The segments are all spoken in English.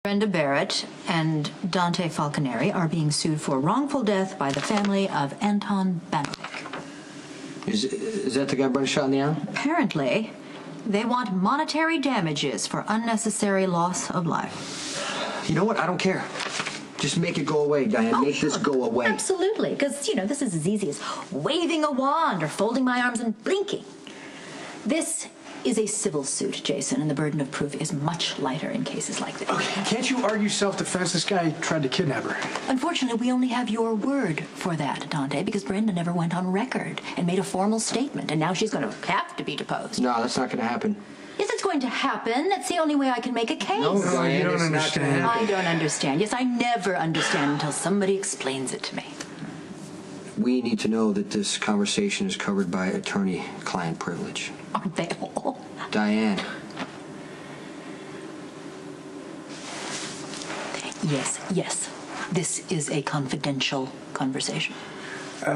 Brenda Barrett and Dante Falconeri are being sued for wrongful death by the family of Anton Banovic. Is that the guy Brenda shot in the eye? Apparently, they want monetary damages for unnecessary loss of life. You know what? I don't care. Just make it go away, Diane. Make this go away. Absolutely, because, you know, this is as easy as waving a wand or folding my arms and blinking. This is a civil suit, Jason, and the burden of proof is much lighter in cases like this. Okay, can't you argue self-defense? This guy tried to kidnap her. Unfortunately, we only have your word for that, Dante, because Brenda never went on record and made a formal statement, and now she's going to have to be deposed. No, that's not going to happen. Yes, it's going to happen. That's the only way I can make a case. No, Diane, you don't it's understand. not I don't understand. Yes, I never understand until somebody explains it to me. We need to know that this conversation is covered by attorney-client privilege. Aren't they all? Diane. Yes. This is a confidential conversation. All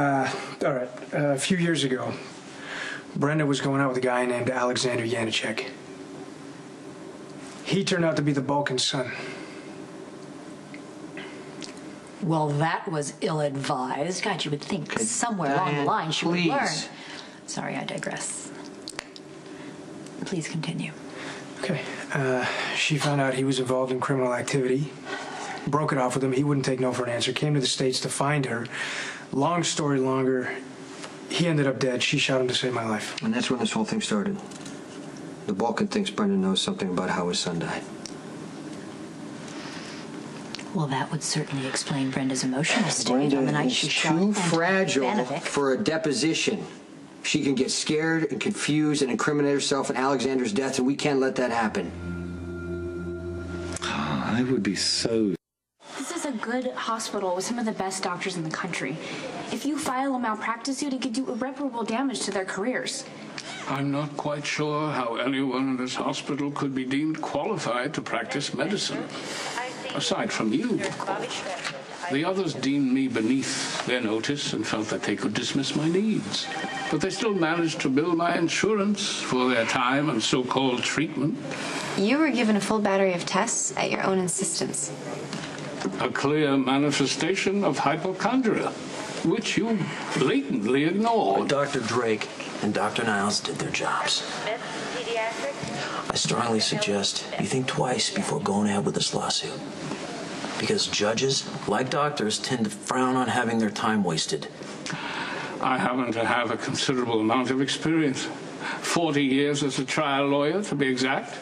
right. A few years ago, Brenda was going out with a guy named Alexander Yanicek. He turned out to be the Balkan's son. Well, that was ill-advised. God, you would think somewhere along the line she would learn. Sorry, I digress. Please continue. Okay. She found out he was involved in criminal activity, broke it off with him. He wouldn't take no for an answer, came to the States to find her. Long story longer, he ended up dead. She shot him to save my life. And that's when this whole thing started. The Balkan thinks Brenda knows something about how his son died. Well, that would certainly explain Brenda's emotional state on the night she shot too Anton fragile Banovic. for a deposition. She can get scared and confused and incriminate herself in Alexander's death, and we can't let that happen. I would be so... This is a good hospital with some of the best doctors in the country. If you file a malpractice suit, it could do irreparable damage to their careers. I'm not quite sure how anyone in this hospital could be deemed qualified to practice medicine. Aside from you, of course. The others deemed me beneath their notice and felt that they could dismiss my needs. But they still managed to bill my insurance for their time and so-called treatment. You were given a full battery of tests at your own insistence. A clear manifestation of hypochondria, which you blatantly ignored. Dr. Drake and Dr. Niles did their jobs. I strongly suggest you think twice before going ahead with this lawsuit. Because judges, like doctors, tend to frown on having their time wasted. I happen to have a considerable amount of experience. 40 years as a trial lawyer, to be exact.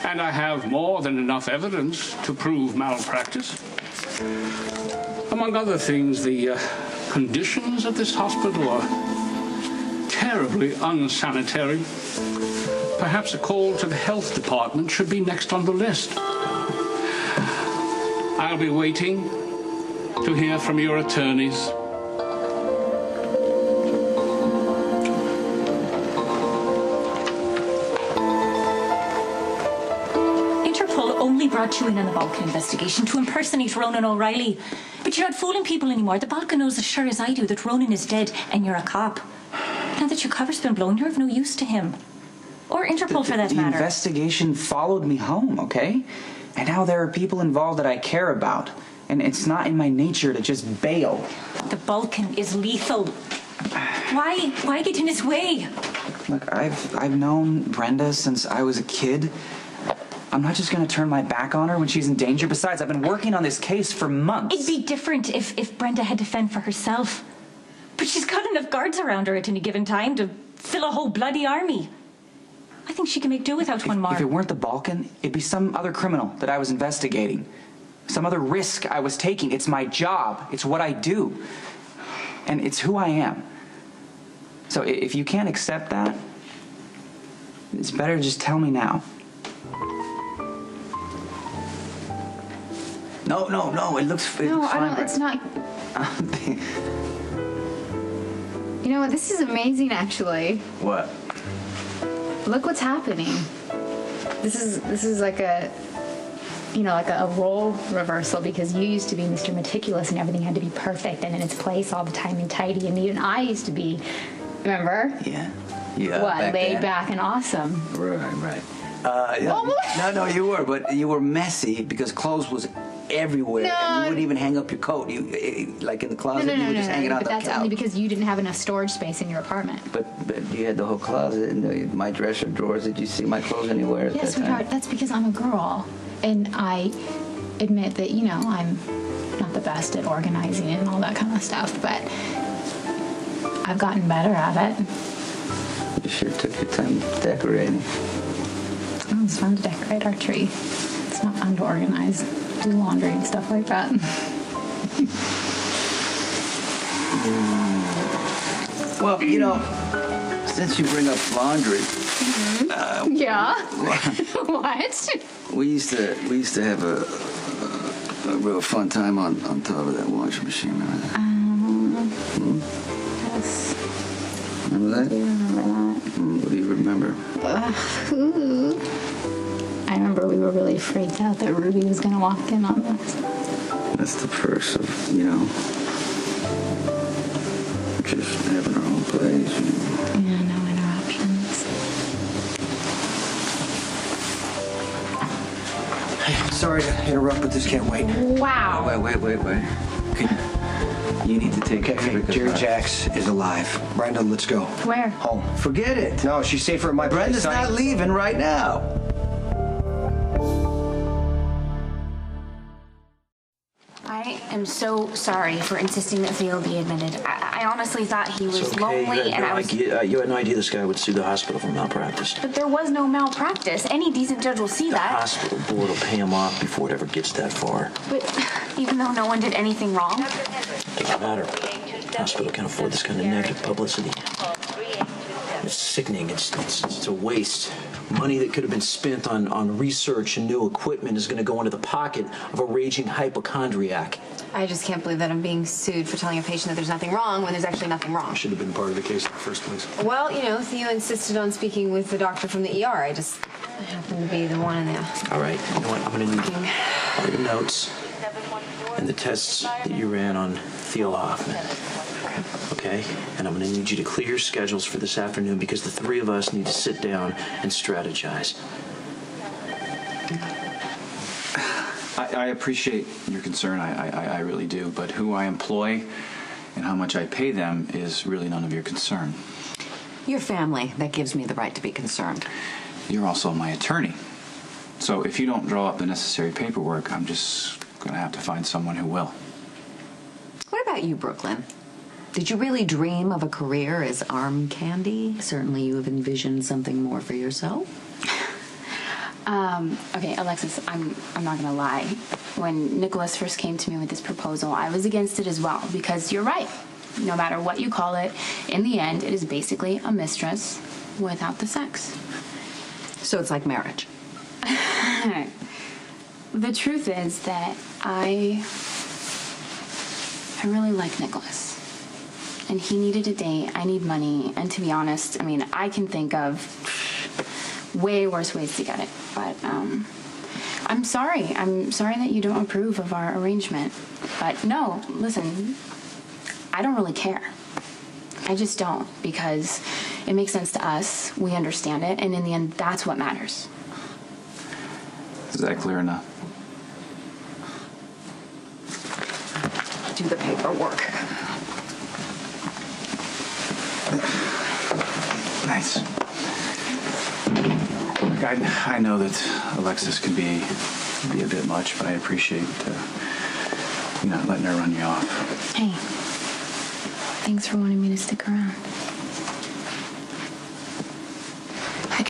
And I have more than enough evidence to prove malpractice. Among other things, the conditions at this hospital are terribly unsanitary. Perhaps a call to the health department should be next on the list. I'll be waiting to hear from your attorneys. Interpol only brought you in on the Balkan investigation to impersonate Ronan O'Reilly. But you're not fooling people anymore. The Balkan knows as sure as I do that Ronan is dead and you're a cop. Now that your cover's been blown, you're of no use to him. Or Interpol, for that matter. The investigation followed me home, okay? And now there are people involved that I care about. And it's not in my nature to just bail. The Balkan is lethal. Why get in his way? Look, I've known Brenda since I was a kid. I'm not just gonna turn my back on her when she's in danger. Besides, I've been working on this case for months. It'd be different if Brenda had to fend for herself. But she's got enough guards around her at any given time to fill a whole bloody army. I think she can make do without one more. If it weren't the Balkan, it'd be some other criminal that I was investigating. Some other risk I was taking. It's my job. It's what I do. And it's who I am. So if you can't accept that, it's better to just tell me now. No, it looks fine. It's not. You know what? This is amazing, actually. What? Look what's happening. This is like a, like a role reversal, because you used to be Mr. Meticulous and everything had to be perfect and in its place all the time and tidy, and even I used to be, remember? Yeah. What, laid back and awesome. Right. No, you were, but you were messy because clothes was everywhere. No. And you wouldn't even hang up your coat. You like in the closet, you would just hang it on But the that's couch. only because you didn't have enough storage space in your apartment. But you had the whole closet and my dresser drawers. Did you see my clothes anywhere at Yes, that time? sweetheart, that's because I'm a girl. And I admit that, you know, I'm not the best at organizing and all that kind of stuff, but I've gotten better at it. You sure took your time decorating. Oh, it's fun to decorate our tree. It's not fun to organize, do laundry and stuff like that. Well, you know, since you bring up laundry, Yeah? What? we used to have a real fun time on top of that washing machine. Remember that? Yes. Remember that? I do remember that. What do you remember? Ooh. I remember we were really freaked out that Ruby was going to walk in on us. That's the perks of, you know, just having our own place. You know. Yeah, no interruptions. Sorry to interrupt, but this can't wait. Wow. Wait. You need to take care of it. because Jerry Jacks is alive. Brenda, let's go. Where? Home. Forget it. No, she's safer at my place. Brenda's not leaving right now. I am so sorry for insisting that Theo be admitted. I honestly thought he was It's okay. lonely, and I was. You had no idea this guy would sue the hospital for malpractice. But there was no malpractice. Any decent judge will see The that. hospital board will pay him off before it ever gets that far. But even though no one did anything wrong, Doesn't matter. The hospital can't afford this kind of negative publicity. It's sickening. It's a waste. Money that could have been spent on research and new equipment is going to go into the pocket of a raging hypochondriac. I just can't believe that I'm being sued for telling a patient that there's nothing wrong when there's actually nothing wrong. Should have been part of the case in the first place. Well, you know, Theo insisted on speaking with the doctor from the ER. I happened to be the one in there. All right. You know what? I'm going to need all your notes and the tests that you ran on Theo Hoffman. Okay? And I'm going to need you to clear your schedules for this afternoon because the three of us need to sit down and strategize. I appreciate your concern, I really do, but who I employ and how much I pay them is really none of your concern. Your family, that gives me the right to be concerned. You're also my attorney. So if you don't draw up the necessary paperwork, I'm just going to have to find someone who will. What about you, Brooklyn? Did you really dream of a career as arm candy? Certainly you have envisioned something more for yourself. Okay, Alexis, I'm not gonna lie. When Nicholas first came to me with this proposal, I was against it as well, because you're right. No matter what you call it, in the end, it is basically a mistress without the sex. So it's like marriage. The truth is that I really like Nicholas. And he needed a date, I need money, and to be honest, I mean, I can think of way worse ways to get it. But I'm sorry. I'm sorry that you don't approve of our arrangement. But no, listen, I don't really care. I just don't, because it makes sense to us. We understand it, and in the end, that's what matters. Is that clear enough? Do the paperwork. Nice. Look, I know that Alexis can be a bit much, but I appreciate you not letting her run you off. Hey, thanks for wanting me to stick around.